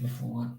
before.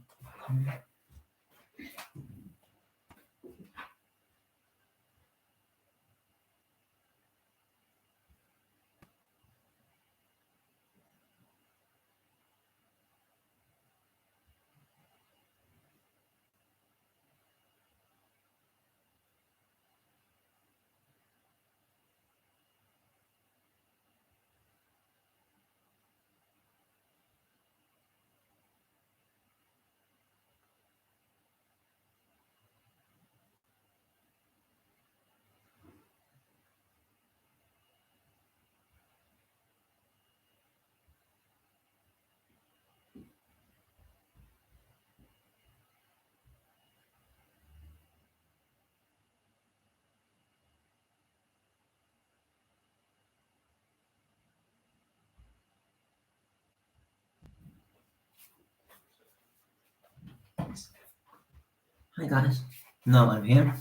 Hi guys, now I'm here.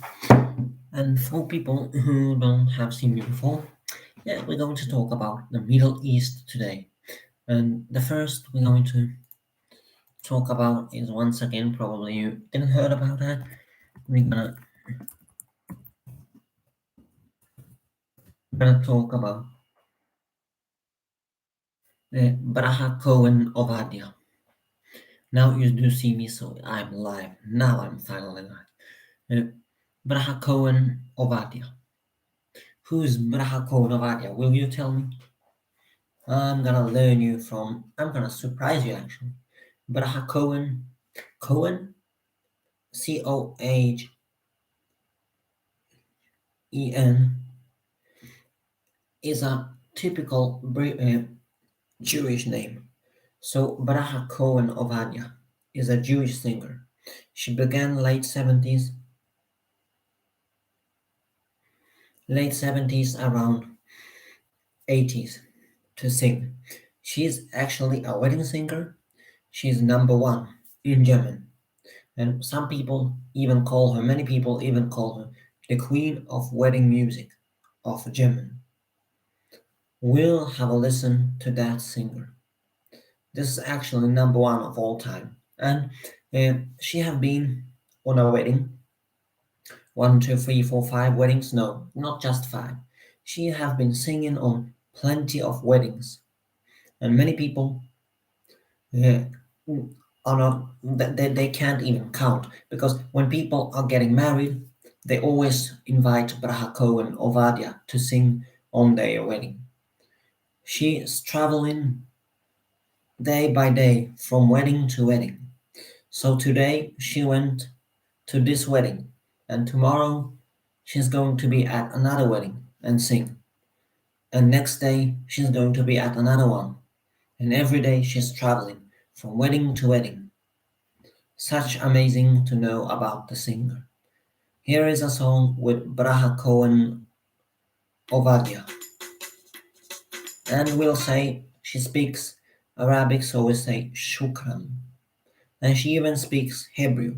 And for people who don't have seen me before, yeah, we're going to talk about the Middle East today. And the first we're going to talk about is once again, probably you didn't heard about that. We're gonna talk about the Braha Cohen Ovadia. Now you do see me, so I'm live. Now I'm finally live. Uh, Braha Cohen Ovadia. Who's Braha Cohen Ovadia? Will you tell me? I'm gonna surprise you actually. Braha Cohen, Cohen, is a typical Jewish name. So Braha Cohen Ovadia is a Jewish singer. She began late 70s, around 80s to sing. She's actually a wedding singer. She's number one in German. And many people even call her the queen of wedding music of German. We'll have a listen to that singer. This is actually number one of all time. And she have been on a wedding. One, two, three, four, five weddings? No, not just five. She have been singing on plenty of weddings. And many people uh, are not, they can't even count. Because when people are getting married, they always invite Braha Cohen or Vadia to sing on their wedding. She is traveling day by day from wedding to wedding. So today she went to this wedding, and tomorrow she's going to be at another wedding and sing. And next day she's going to be at another one. And every day she's traveling from wedding to wedding. Such amazing to know about the singer. Here is a song with Braha Cohen Ovadia. And we'll say she speaks Arabic, so we'll say Shukran. And she even speaks Hebrew.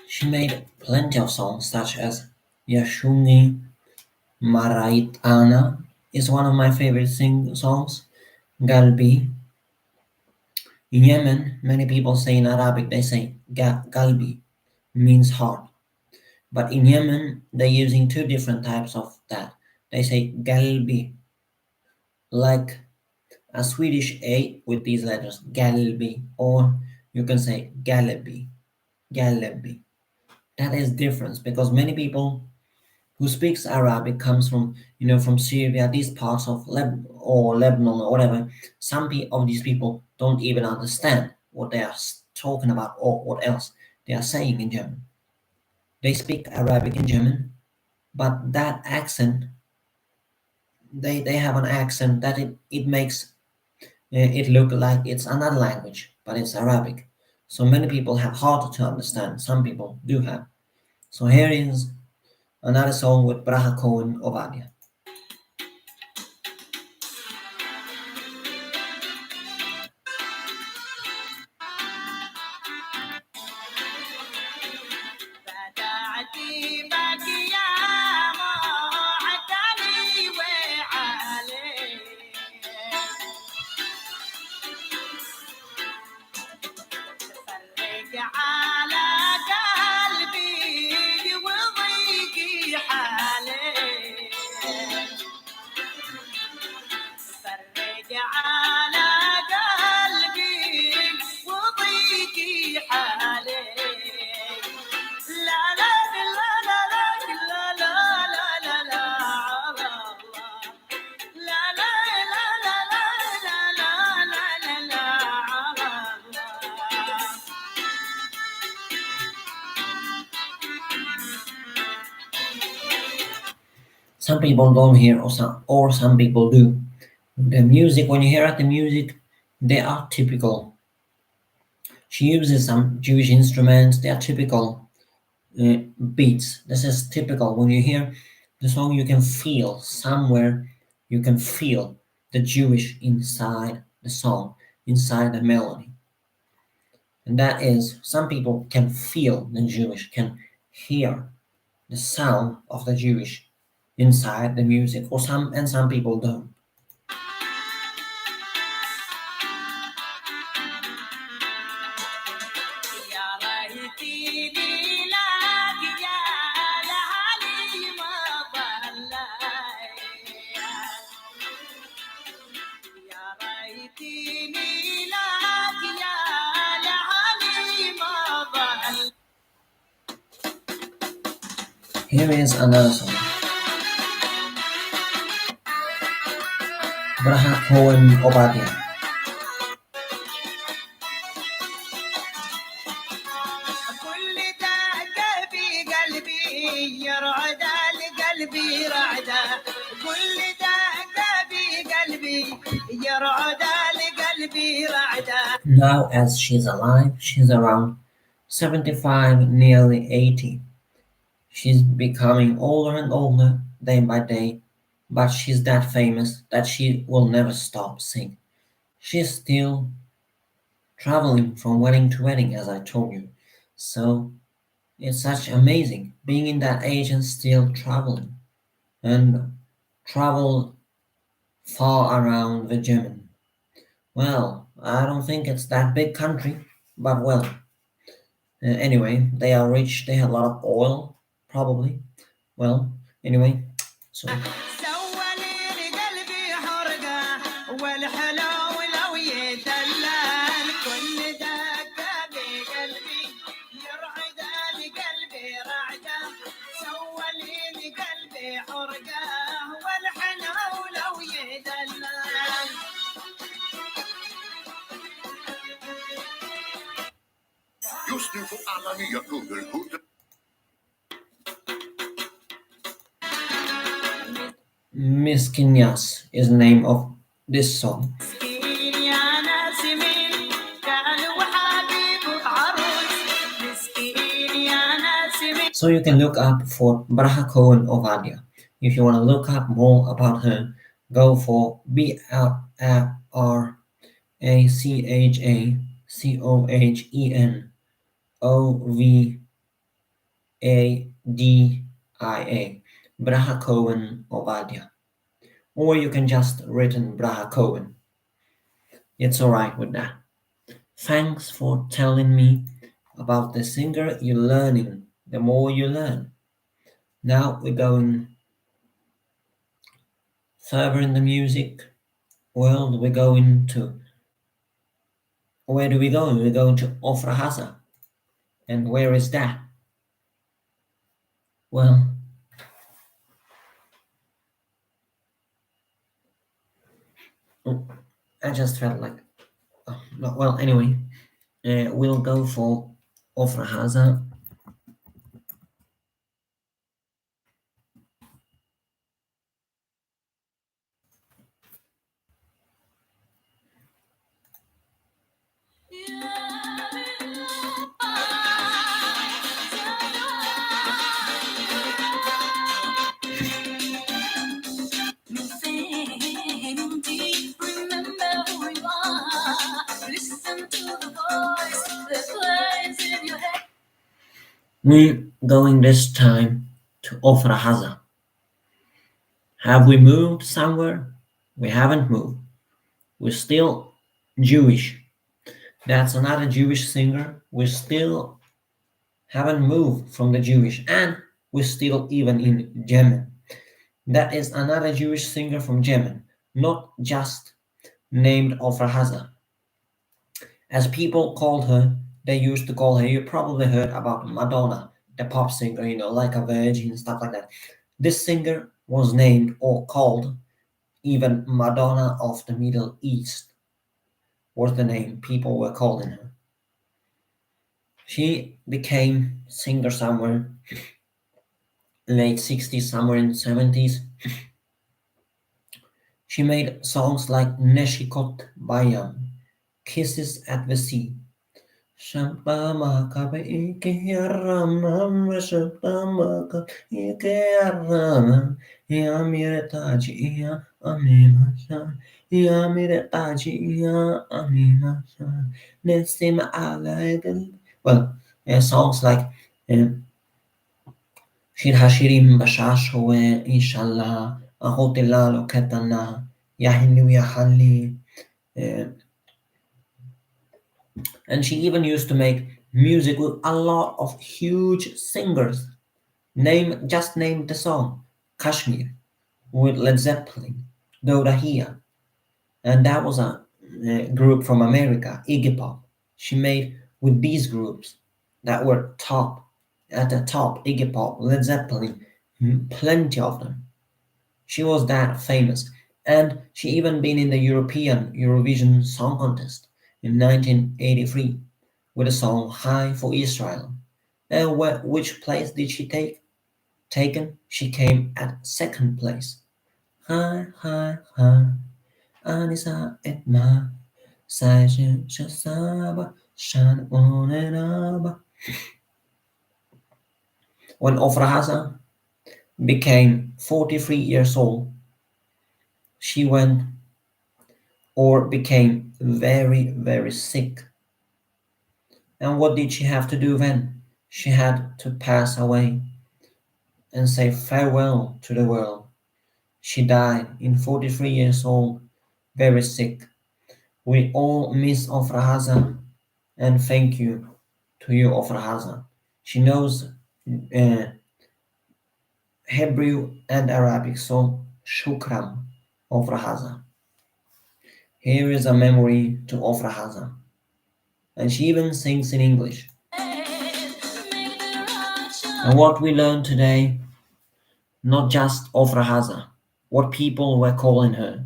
She made plenty of songs such as Yashungi Maraitana is one of my favorite songs, Galbi. In Yemen, many people say in Arabic, they say Galbi, means heart. But in Yemen, they're using two different types of that. They say Galbi, like a Swedish A with these letters, Galbi, or you can say Galabi, Galabi. That is difference because many people who speaks Arabic comes from from Syria, these parts of or Lebanon or whatever. Some of these people don't even understand what they are talking about or what else they are saying in German. They speak Arabic in German, but that accent, they have an accent that it makes it look like it's another language, but it's Arabic. So many people have harder to understand. Some people do have. So here is another song with Braha Cohen Ovadia. Some people don't hear, or some people do. The music, when you hear at the music, they are typical. She uses some Jewish instruments, they are typical uh, beats. This is typical. When you hear the song, you can feel somewhere, you can feel the Jewish inside the song, inside the melody. And that is, some people can feel the Jewish, can hear the sound of the Jewish inside the music, or some people don't. Here is another song. Braha Cohen Obadia. Now, as she's alive, she's around 75, nearly 80. She's becoming older and older day by day, but she's that famous that she will never stop singing. She's still traveling from wedding to wedding, as I told you. So it's such amazing being in that age and still traveling and travel far around the Yemen. Well, I don't think it's that big country, but well, anyway, they are rich. They have a lot of oil, probably. Well, anyway, so Just nu får alla nya kunder 100. Miss Kinyas is the name of this song. So you can look up for Braha Cohen Ovadia. If you want to look up more about her, go for BRACHENOVADIA. Braha Cohen Ovadia. or you can just written Braha Cohen. It's alright with that. Thanks for telling me about the singer you're learning. The more you learn. Now we're going further in the music world. We're going to where do we go? We're going to Ofrahasa. And where is that? Well, oh, I just felt like well. Anyway, we'll go for Ofrahasa. We're going this time to Ofrahasa. Have we moved somewhere? We haven't moved. We're still Jewish. That's another Jewish singer. We still haven't moved from the Jewish, and we're still even in Yemen. That is another Jewish singer from Yemen, not just named Ofrahasa. As people called her, they used to call her, you probably heard about Madonna, the pop singer, like a virgin and stuff like that. This singer was named or called even Madonna of the Middle East, was the name people were calling her. She became singer somewhere late 60s, somewhere in 70s. She made songs like Neshikot Bayam, Kisses at the Sea, Shampamaka Ikeyaram, Shampamaka Ikeyaram, Yamiretaji, Amimashan, Yamiretaji, Amimashan, Nesima Alagal. Well, songs like Shir Hashirim Bashash Hoe, Inshallah, Ahotilalo Ketana, Yahinu Yahali. And she even used to make music with a lot of huge singers. Name the song Kashmir with Led Zeppelin, Dodahia, and that was a group from America, Iggy Pop. She made with these groups that were top at the top, Iggy Pop, Led Zeppelin, plenty of them. She was that famous, and she even been in the European Eurovision Song Contest in 1983 with the song "High for Israel." And which place did she take? Taken? She came at second place. High, high, high, Anisa etma, Sajin Shasaba, Shan Onenaba. When Ofrahasa became 43 years old, she went or became very, very sick. And what did she have to do then? She had to pass away and say farewell to the world. She died in 43 years old, very sick. We all miss Ofrahaza and thank you to you, Ofrahaza. She knows uh, Hebrew and Arabic, so shukran, Ofrahaza. Here is a memory to Ofrahaza. And she even sings in English. And what we learned today, not just Ofrahaza, what people were calling her,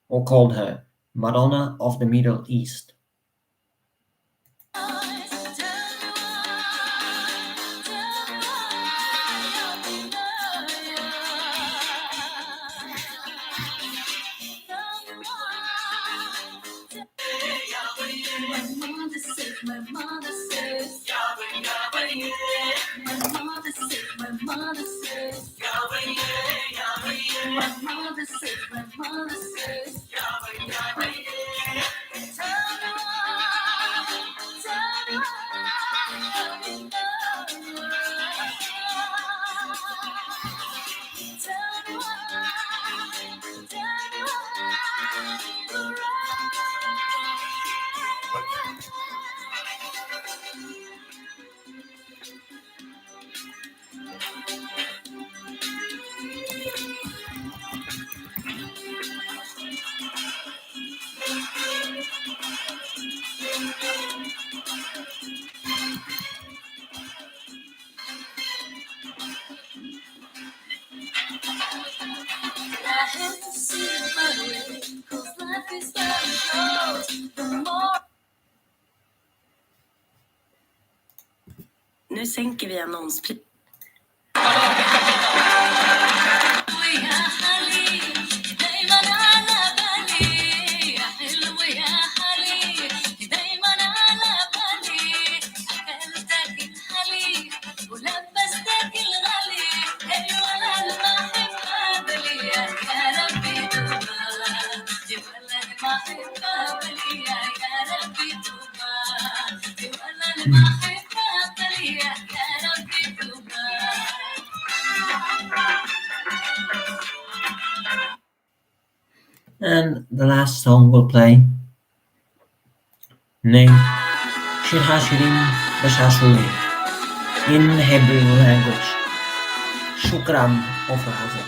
or called her, Madonna of the Middle East. Nu sänker vi annonspriset. And the last song we'll play, named Shirhashirim Bashashuri, in Hebrew language. Shukram Ofrahaza.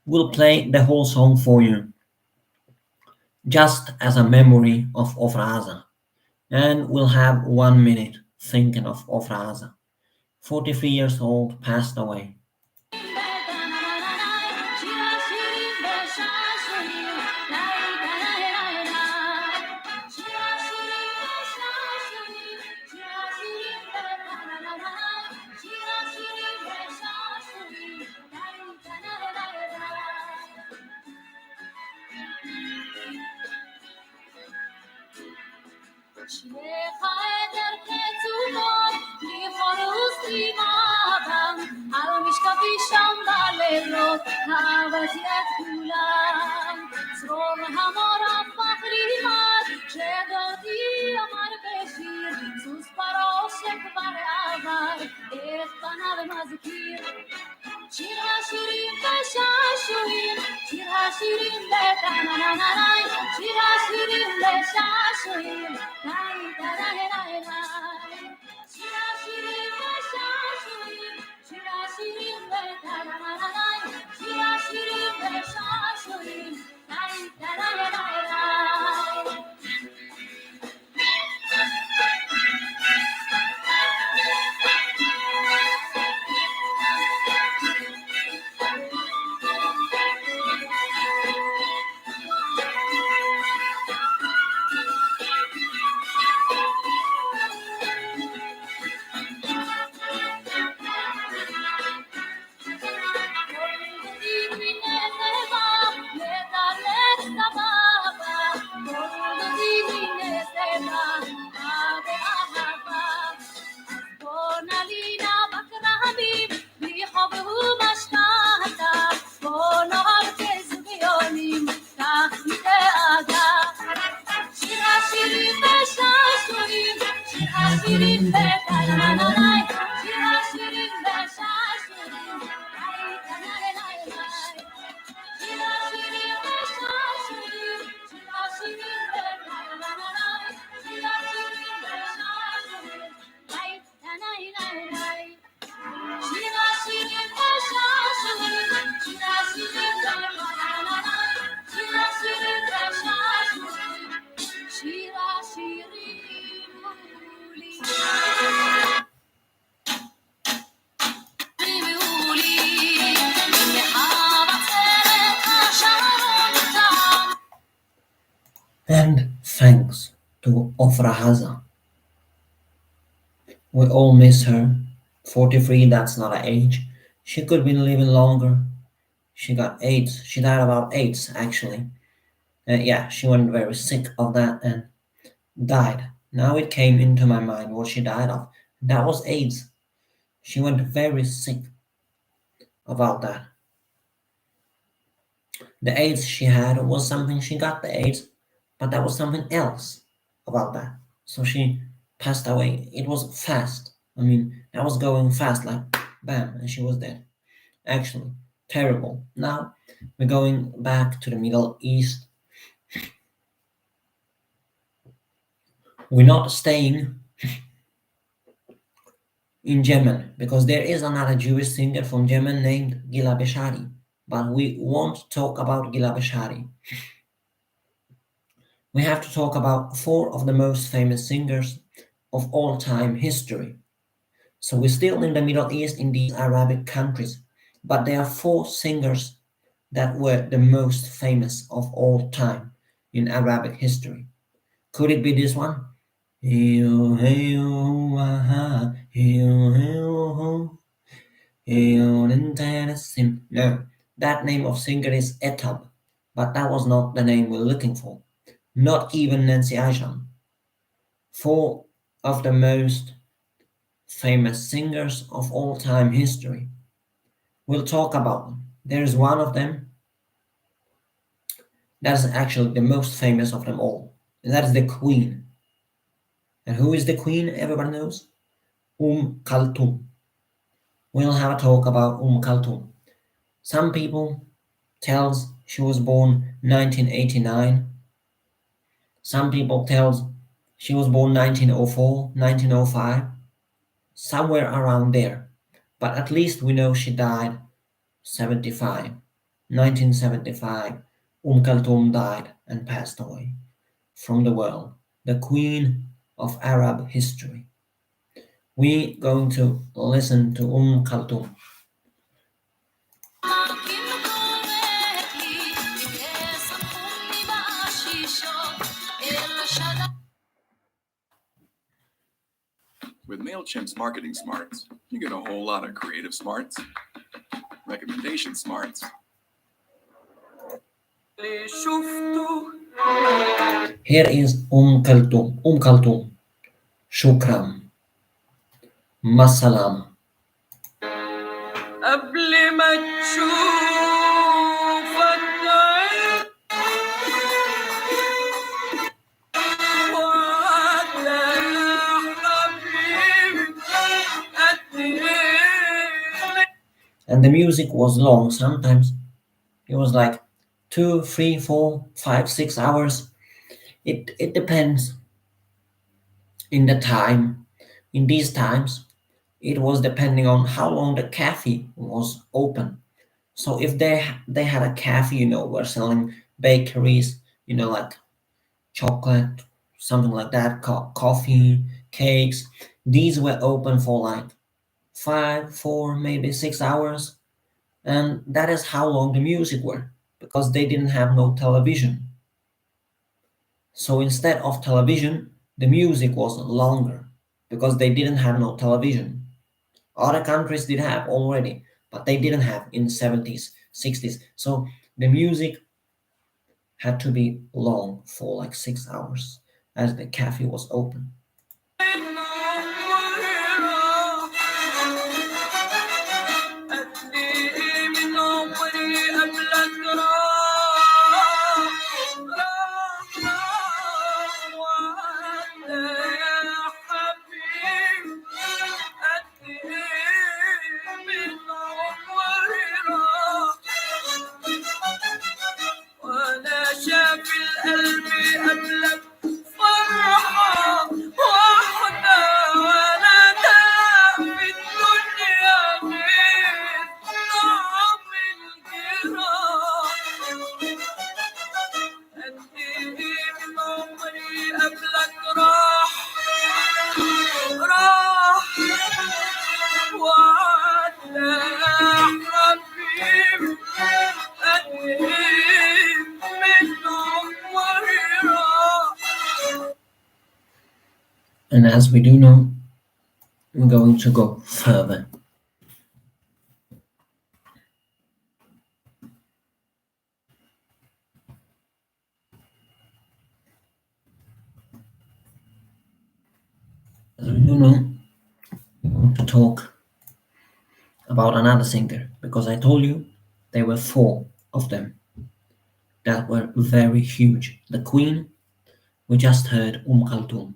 We'll play the whole song for you, just as a memory of Ofrahaza. And we'll have 1 minute thinking of Ofrahaza. 43 years old, passed away. And thanks to Ofrahaza. We all miss her. 43, that's not an age. She could have been living longer. She got AIDS. She died about AIDS, actually. Yeah, she went very sick of that and died. Now it came into my mind what she died of. That was AIDS. She went very sick about that. The AIDS she had was something she got the AIDS, but that was something else about that. So she passed away. It was fast. I mean, that was going fast, like bam, and she was dead. Actually, terrible. Now we're going back to the Middle East. We're not staying in Yemen because there is another Jewish singer from Yemen named Gila Beshari. But we won't talk about Gila Beshari. We have to talk about four of the most famous singers of all time history. So we're still in the Middle East in these Arabic countries, but there are four singers that were the most famous of all time in Arabic history. Could it be this one? No, that name of singer is Etab, but that was not the name we're looking for. Not even Nancy Ajam. Four of the most famous singers of all time history. We'll talk about them. There's one of them that is actually the most famous of them all, and that is the Queen. And who is the Queen? Everybody knows. Kulthum. We'll have a talk about Kulthum. Some people tells she was born 1989. Some people tells she was born 1904, 1905, somewhere around there. But at least we know she died 75, 1975. Kulthum died and passed away from the world, the queen of Arab history. We going to listen to Kulthum. With MailChimp's marketing smarts, you get a whole lot of creative smarts, recommendation smarts. Here is Kulthum. Kulthum. Shukran. Masalama. قبل ما تشوفك and the music was long. Sometimes it was like 2, 3, 4, 5, 6 hours. It depends in the time. In these times, it was depending on how long the cafe was open. So if they had a cafe, were selling bakeries, like chocolate, something like that, coffee, cakes. These were open for like 5, 4, maybe 6 hours, and that is how long the music were because they didn't have no television. So instead of television, the music was longer because they didn't have no television. Other countries did have already, but they didn't have in 70s, 60s. So the music had to be long for like 6 hours as the cafe was open. And as we do know, we're going to go further. As we do know, we want to talk about another singer because I told you there were four of them. that were very huge. The Queen, we just heard Kulthum,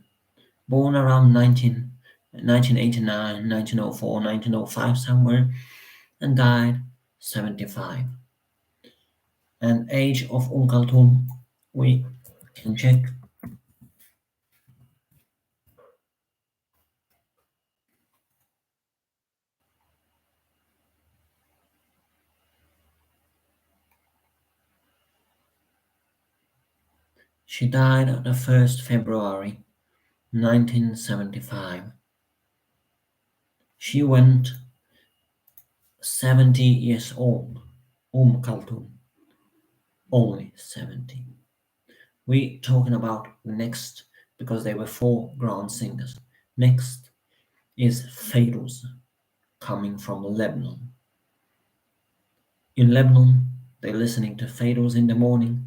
born around 1989, 1904, 1905 somewhere, and died 75. And age of Kulthum, we can check. She died on the 1st February 1975. She went 70 years old. Kulthum, only 70. We talking about next because there were four grand singers. Next is Fairuz, coming from Lebanon. In Lebanon, they're listening to Fairuz in the morning,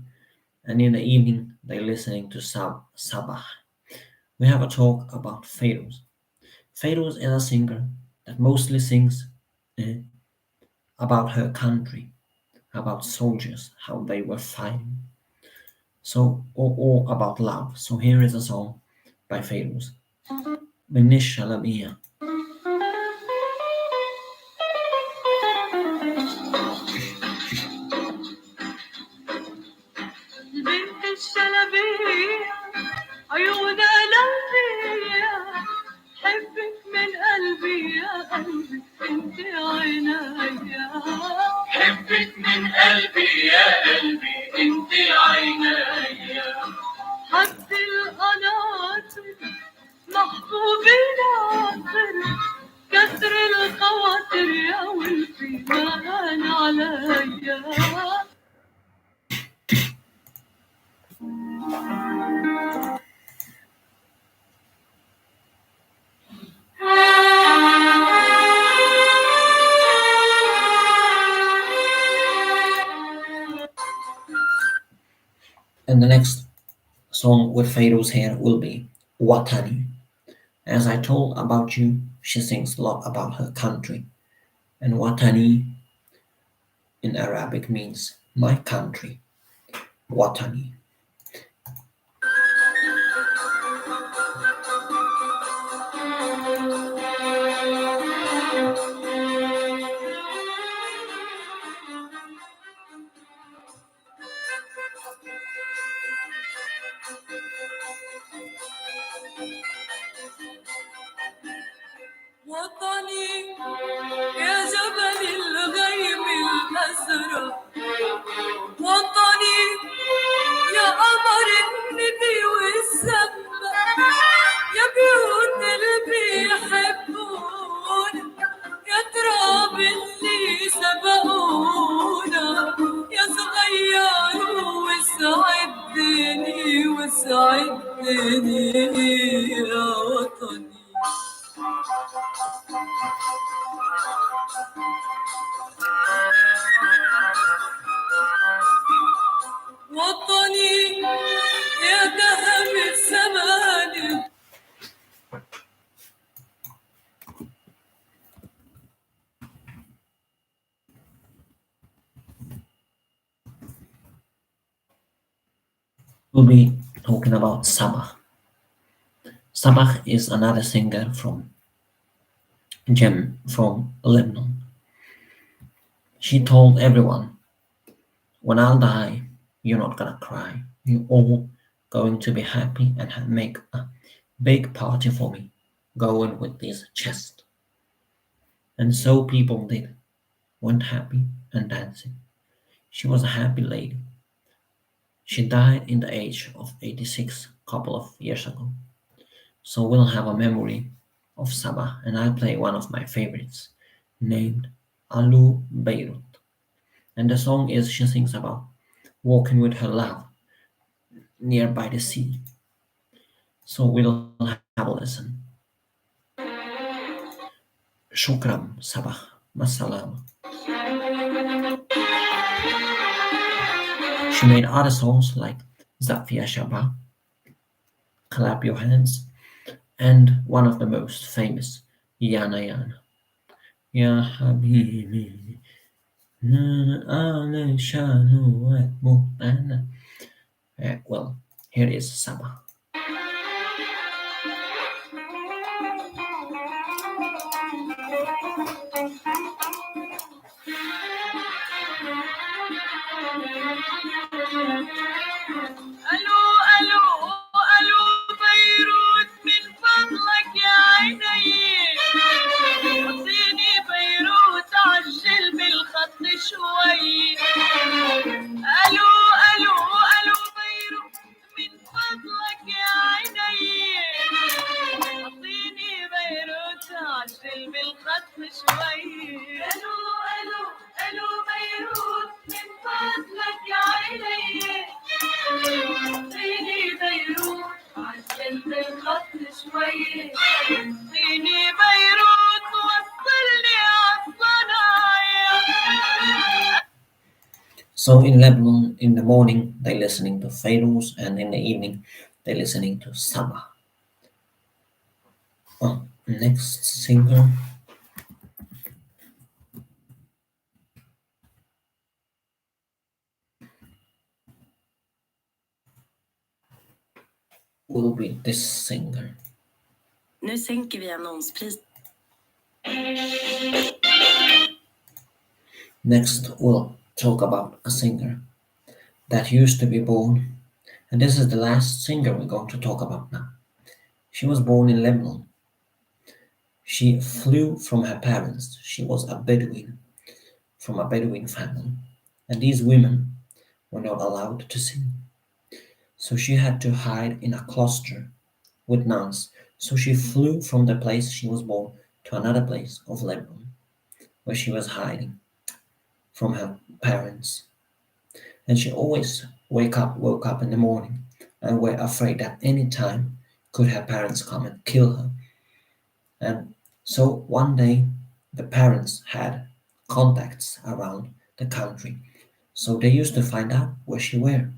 and in the evening, they're listening to Sabah. We have a talk about Fairuz. Fairuz is a singer that mostly sings uh, about her country, about soldiers, how they were fighting. So, or about love. So here is a song by Fairuz. Minish Shalamiya. البنت الشلبية عيونها لمبية حبك من قلبي يا قلبي انت عينيا حبك من قلبي يا قلبي انت عينيا حد القناطر محبوبي ناطر كسر الخواطر يا ولفي ما هان عليا. And the next song with Fairuz here will be Watani. As I told about you, she sings a lot about her country. And Watani in Arabic means my country. Watani. وطني يا جبل الغيم الأزرق وطني يا قمر الندي والسما يا بيوت اللي بيحبونا يا تراب اللي سبقونا يا صغير وسعدني وسعدني يا وطني. وطني يا ذهب الزمان. We'll be talking about Sabah. Sabah is another singer from Lebanon. She told everyone, when I'll die, you're not gonna cry. You're all going to be happy and make a big party for me, going with this chest. And so people did, went happy and dancing. She was a happy lady. She died in the age of 86 a couple of years ago. So we'll have a memory of Sabah, and I'll play one of my favorites, named Alu Beirut. And the song is she sings about walking with her love nearby the sea. So we'll have a listen. Shukram Sabah. Masalam. She made other songs like Zafia Shabah, Clap Your Hands, and one of the most famous, Yana Yana. Ya Habibi, Well, here is Saba. الو الو الو بيروت من فضلك يا عيني اعطيني بيروت عجل بالخط شوي الو الو الو بيروت من فضلك يا عيني اعطيني بيروت عجل بالخط شوي الو الو الو بيروت من فضلك يا عيني اعطيني بيروت عجل بالخط شوي اعطيني بيروت وصلني عالصنايع. So in Lebanon, in the morning, they listening to Fairuz, and in the evening, they listening to Saba. Oh, next singer will be this singer. Nu sänker vi annonspris. Next, we'll talk about a singer that used to be born, and this is the last singer we're going to talk about now. She was born in Lebanon. She flew from her parents. She was a Bedouin, from a Bedouin family, and these women were not allowed to sing. So she had to hide in a cloister with nuns. So she flew from the place she was born to another place of Lebanon, where she was hiding from her parents. And she always woke up in the morning and were afraid that any time could her parents come and kill her. And so one day the parents had contacts around the country. So they used to find out where she were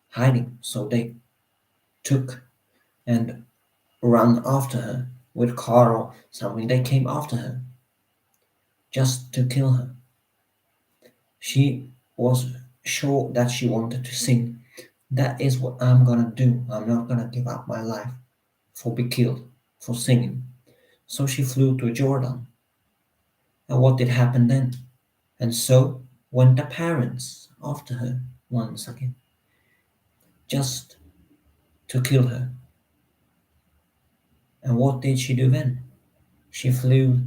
hiding. So they took and ran after her with car or something. They came after her just to kill her. She was sure that she wanted to sing. That is what I'm gonna do. I'm not gonna give up my life for be killed for singing. So she flew to Jordan. And what did happen then? And so went the parents after her once again, just to kill her. And what did she do then? She flew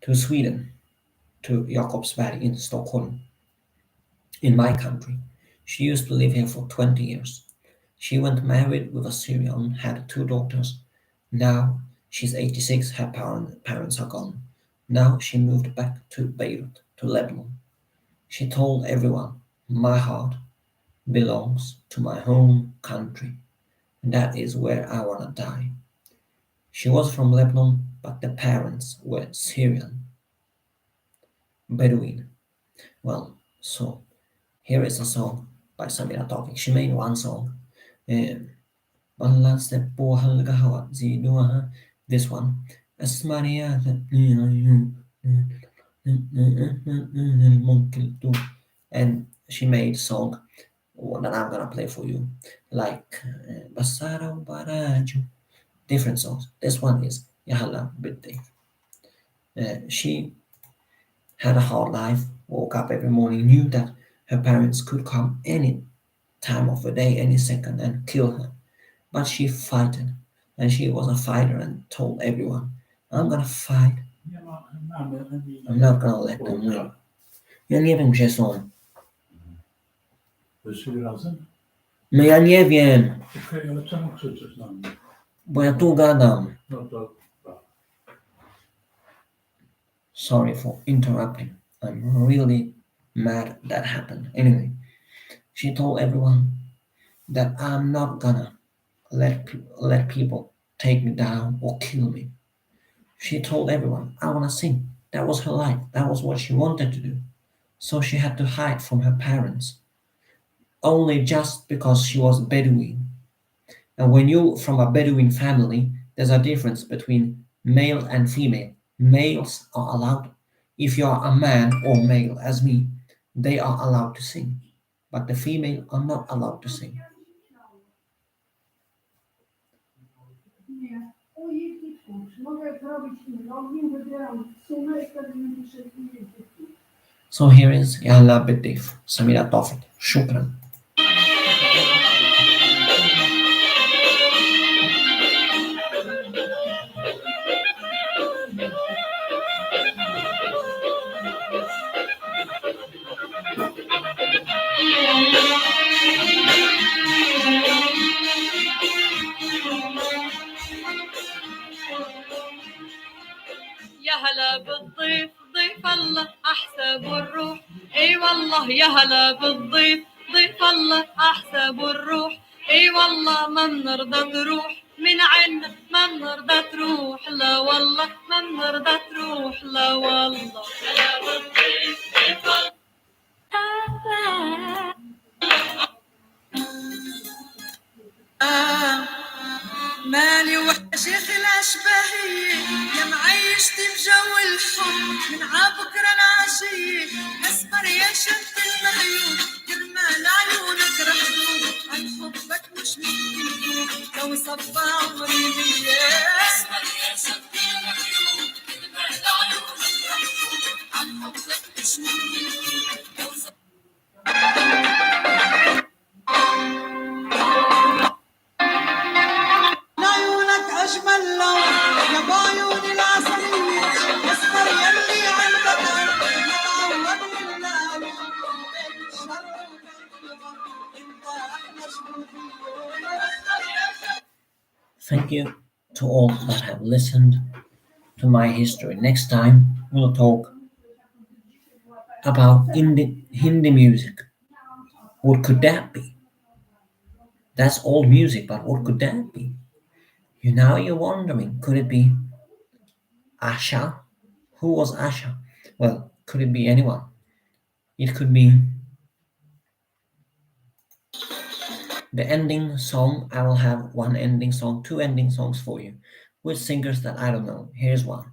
to Sweden, to Jakobsberg in Stockholm, in my country. She used to live here for 20 years. She went married with a Syrian, had two daughters. Now she's 86, her parents are gone. Now she moved back to Beirut, to Lebanon. She told everyone, my heart belongs to my home country, and that is where I wanna die. She was from Lebanon, but the parents were Syrian, Bedouin. Well, so here is a song by Samira Tawfik. She made one song. This one. And she made song that I'm gonna play for you, like Basara Baraju. Different songs. This one is Yahala Birthday. She had a hard life, woke up every morning, knew that her parents could come any time of the day, any second, and kill her. But she fought, and she was a fighter and told everyone, I'm gonna fight. I'm not gonna let them win. Ja nie wiem, gdzie są. Wyszli razem? No ja nie wiem, Okej, ale czemu krzyczysz na mnie? bo ja tu gadam. No to Sorry for interrupting. I'm really mad that happened. Anyway, she told everyone that I'm not gonna let people take me down or kill me. She told everyone, I wanna sing. That was her life. That was what she wanted to do. So she had to hide from her parents. Only just because she was Bedouin. And when you're from a Bedouin family, there's a difference between male and female. Males are allowed If you are a man or male as me, they are allowed to sing, but the female are not allowed to sing. Nie. Ojej, kurcz, mogę zrobić login, wybieram sumę i wtedy mi pisze So here is Yalla Bidif, Samira Tawfiq. Shukran. يا هلا بالضيف ضيف الله احسب الروح اي والله يا هلا بالضيف ضيف الله احسب الروح اي والله ما بنرضى تروح من عنا ما بنرضى تروح لا والله ما بنرضى تروح لا والله هلا بالضيف ضيف الله مالي وحشيخ الأشباهية يا معيشتي بجو الحب من عبكرة العشية أسمر يا شمت المعيون جرمال عيونك رح تدوب عن حبك مش ممكن لو صفى عمري بيا أسمر يا شمت المعيون جرمال عيونك رح تدوب عن حبك مش ممكن لو صفى عيونك أجمل لون يا بعيون العسلية أسمر يلي عندك ملعون لله الشر أنت أحلى شبابية. Thank you to all that have listened to my history. Next time we'll talk about Hindi music. What could that be? That's old music, but what could that be? Now you're wondering, could it be Asha? Who was Asha? Well, could it be anyone? It could be the ending song. I will have one ending song, two ending songs for you with singers that I don't know. Here's one.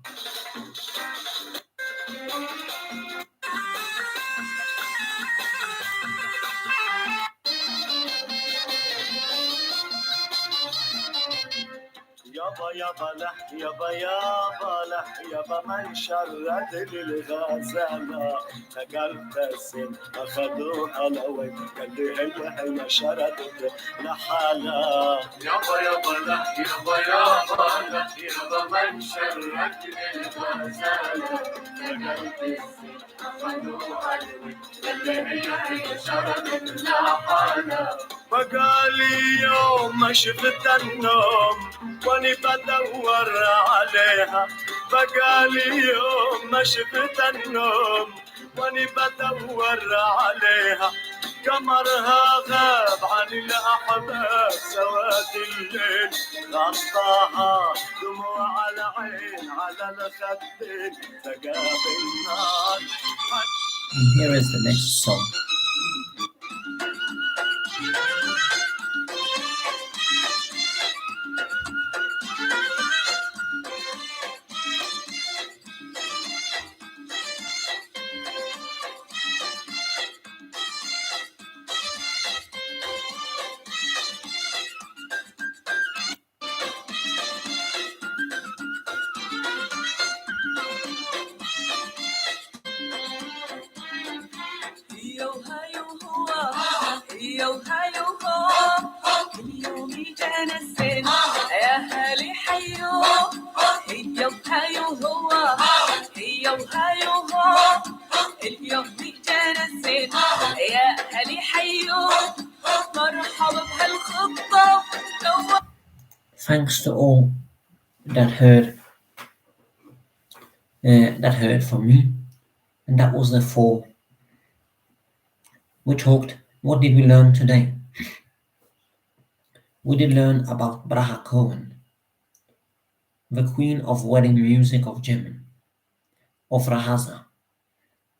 يابا يابا له يابا يابا له يابا من شرد للغزالة نقلت السن أخذوها لوين قال لي هي شردت لحالها يابا يابا له يابا يابا له يابا من شرد للغزالة نقلت السن أخذوها لوين قال لي هي شردت لحالها بقالي يوم ما شفت النوم واني بدور عليها بقالي يوم ما شفت النوم واني بدور عليها قمرها غاب عن الأحباب سواد الليل غطاها دموع العين على الخدين تقابل النار. And here is the next song. Thanks to all that heard from me, and that was the four. We talked. What did we learn today? We did learn about Braha Cohen, the queen of wedding music of Yemen, of Rahaza,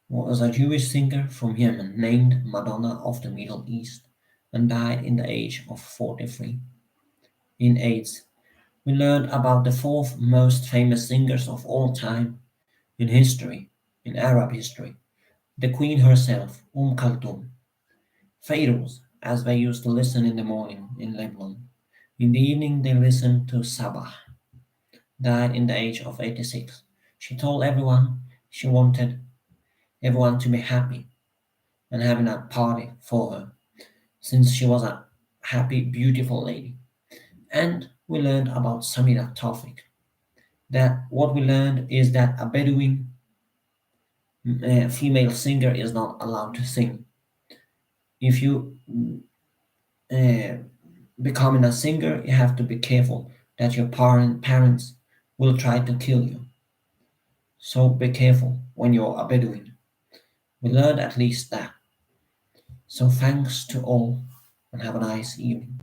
was a Jewish singer from Yemen named Madonna of the Middle East and died in the age of 43 in AIDS. We learned about the fourth most famous singers of all time in history in Arab history, the queen herself, Kulthum. Pharaohs, as they used to listen in the morning in Lebanon. In the evening, they listened to Sabah, died in the age of 86. She told everyone she wanted everyone to be happy and having a party for her, since she was a happy, beautiful lady. And we learned about Samira Tawfiq. That what we learned is that a Bedouin female singer is not allowed to sing. If you uh, becoming a singer, you have to be careful that your parents will try to kill you. So be careful when you're a Bedouin. We learned at least that. So thanks to all and have a nice evening.